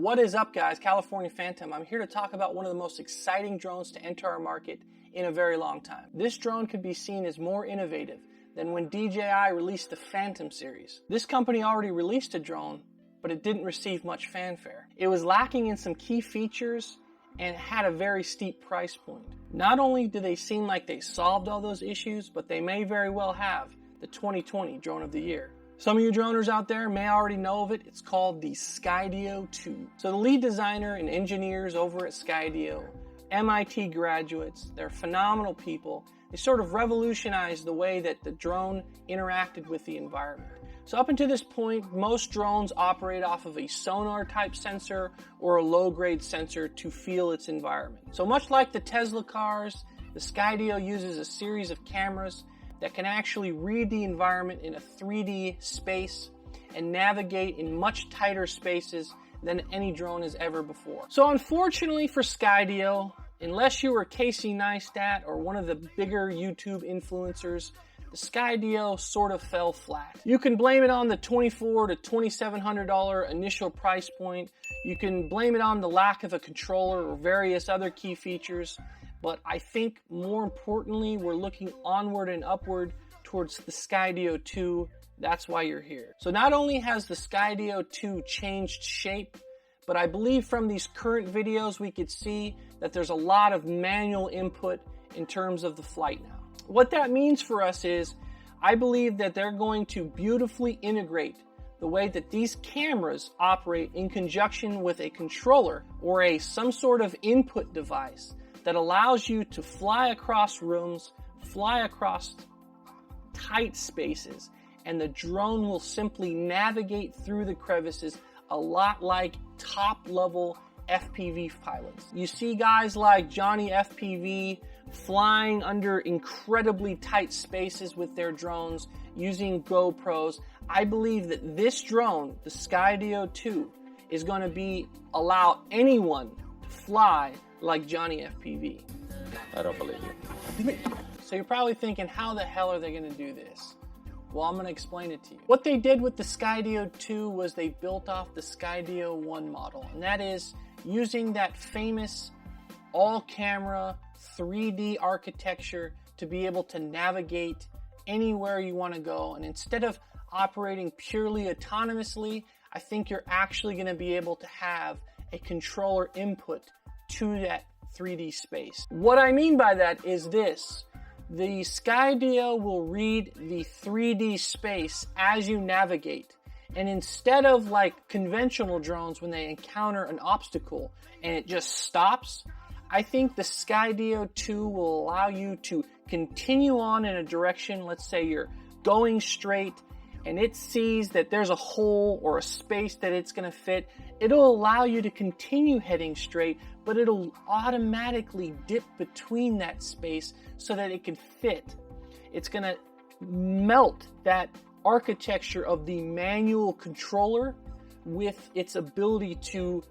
What is up, guys? California Phantom. I'm here to talk about one of the most exciting drones to enter our market in a very long time. This drone could be seen as more innovative than when DJI released the Phantom series. This company already released a drone, but it didn't receive much fanfare. It was lacking in some key features and had a very steep price point. Not only do they seem like they solved all those issues, but they may very well have the 2020 Drone of the Year. Some of you droners out there may already know of it. It's called the Skydio 2. So the lead designer and engineers over at Skydio, MIT graduates, they're phenomenal people. They sort of revolutionized the way that the drone interacted with the environment. So up until this point, most drones operate off of a sonar type sensor or a low-grade sensor to feel its environment. So much like the Tesla cars, the Skydio uses a series of cameras that can actually read the environment in a 3D space and navigate in much tighter spaces than any drone has ever before. So unfortunately for Skydio, unless you were Casey Neistat or one of the bigger YouTube influencers, the Skydio sort of fell flat. You can blame it on the $2,400 to $2,700 initial price point. You can blame it on the lack of a controller or various other key features. But I think more importantly, we're looking onward and upward towards the Skydio 2. That's why you're here. So not only has the Skydio 2 changed shape, but I believe from these current videos we could see that there's a lot of manual input in terms of the flight now. What that means for us is, I believe that they're going to beautifully integrate the way that these cameras operate in conjunction with a controller or some sort of input device that allows you to fly across rooms, fly across tight spaces, and the drone will simply navigate through the crevices a lot like top-level FPV pilots. You see guys like Johnny FPV flying under incredibly tight spaces with their drones using GoPros. I believe that this drone, the Skydio 2, is going to allow anyone to fly like Johnny FPV. I don't believe you. So you're probably thinking, how the hell are they going to do this? Well, I'm going to explain it to you. What they did with the Skydio 2 was they built off the Skydio 1 model, and that is using that famous all-camera 3D architecture to be able to navigate anywhere you want to go. And instead of operating purely autonomously, I think you're actually going to be able to have a controller input to that 3D space. What I mean by that is this. The Skydio will read the 3D space as you navigate. And instead of like conventional drones when they encounter an obstacle and it just stops, I think the Skydio 2 will allow you to continue on in a direction. Let's say you're going straight and it sees that there's a hole or a space that it's going to fit. It'll allow you to continue heading straight, but it'll automatically dip between that space so that it can fit. It's going to melt that architecture of the manual controller with its ability to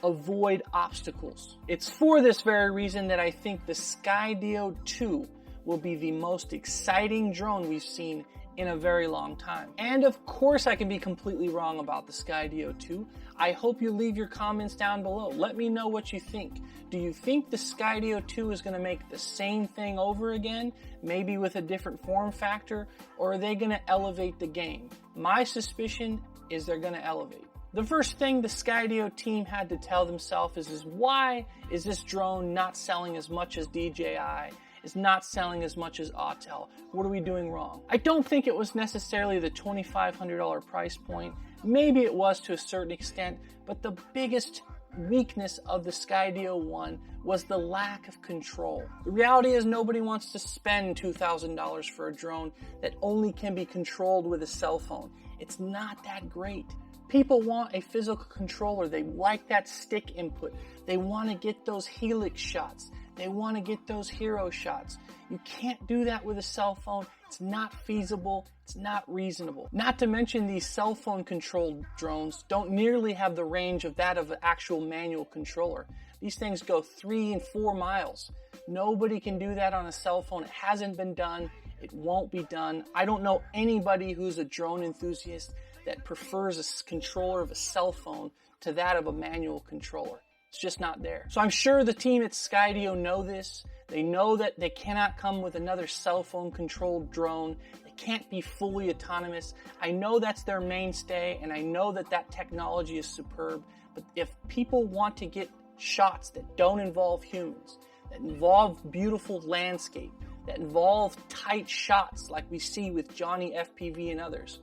avoid obstacles. It's for this very reason that I think the Skydio 2 will be the most exciting drone we've seen in a very long time. And of course I can be completely wrong about the Skydio 2. I hope you leave your comments down below. Let me know what you think. Do you think the Skydio 2 is going to make the same thing over again, maybe with a different form factor, or are they going to elevate the game? My suspicion is they're going to elevate. The first thing the Skydio team had to tell themselves is why is this drone not selling as much as DJI? Is not selling as much as Autel? What are we doing wrong? I don't think it was necessarily the $2,500 price point. Maybe it was to a certain extent, but the biggest weakness of the Skydio 1 was the lack of control. The reality is nobody wants to spend $2,000 for a drone that only can be controlled with a cell phone. It's not that great. People want a physical controller. They like that stick input. They want to get those helix shots. They want to get those hero shots. You can't do that with a cell phone. It's not feasible. It's not reasonable. Not to mention these cell phone controlled drones don't nearly have the range of that of an actual manual controller. These things go 3 and 4 miles. Nobody can do that on a cell phone. It hasn't been done. It won't be done. I don't know anybody who's a drone enthusiast that prefers a controller of a cell phone to that of a manual controller. It's just not there. So I'm sure the team at Skydio know this. They know that they cannot come with another cell phone controlled drone. They can't be fully autonomous. I know that's their mainstay, and I know that that technology is superb. But if people want to get shots that don't involve humans, that involve beautiful landscape, that involve tight shots like we see with Johnny FPV and others,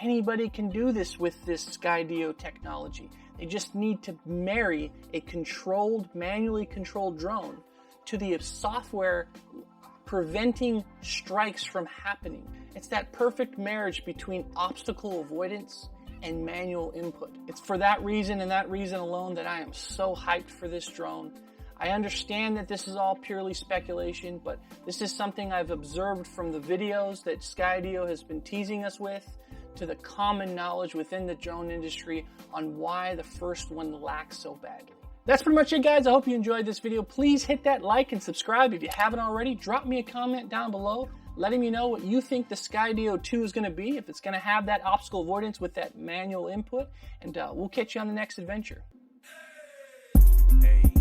anybody can do this with this Skydio technology. They just need to marry a controlled, manually controlled drone to the software preventing strikes from happening. It's that perfect marriage between obstacle avoidance and manual input. It's for that reason and that reason alone that I am so hyped for this drone. I understand that this is all purely speculation, but this is something I've observed from the videos that Skydio has been teasing us with, to the common knowledge within the drone industry on why the first one lacks so badly. That's pretty much it, guys. I hope you enjoyed this video. Please hit that like and subscribe if you haven't already. Drop me a comment down below letting me know what you think the Skydio 2 is going to be, if it's going to have that obstacle avoidance with that manual input, and we'll catch you on the next adventure. Hey.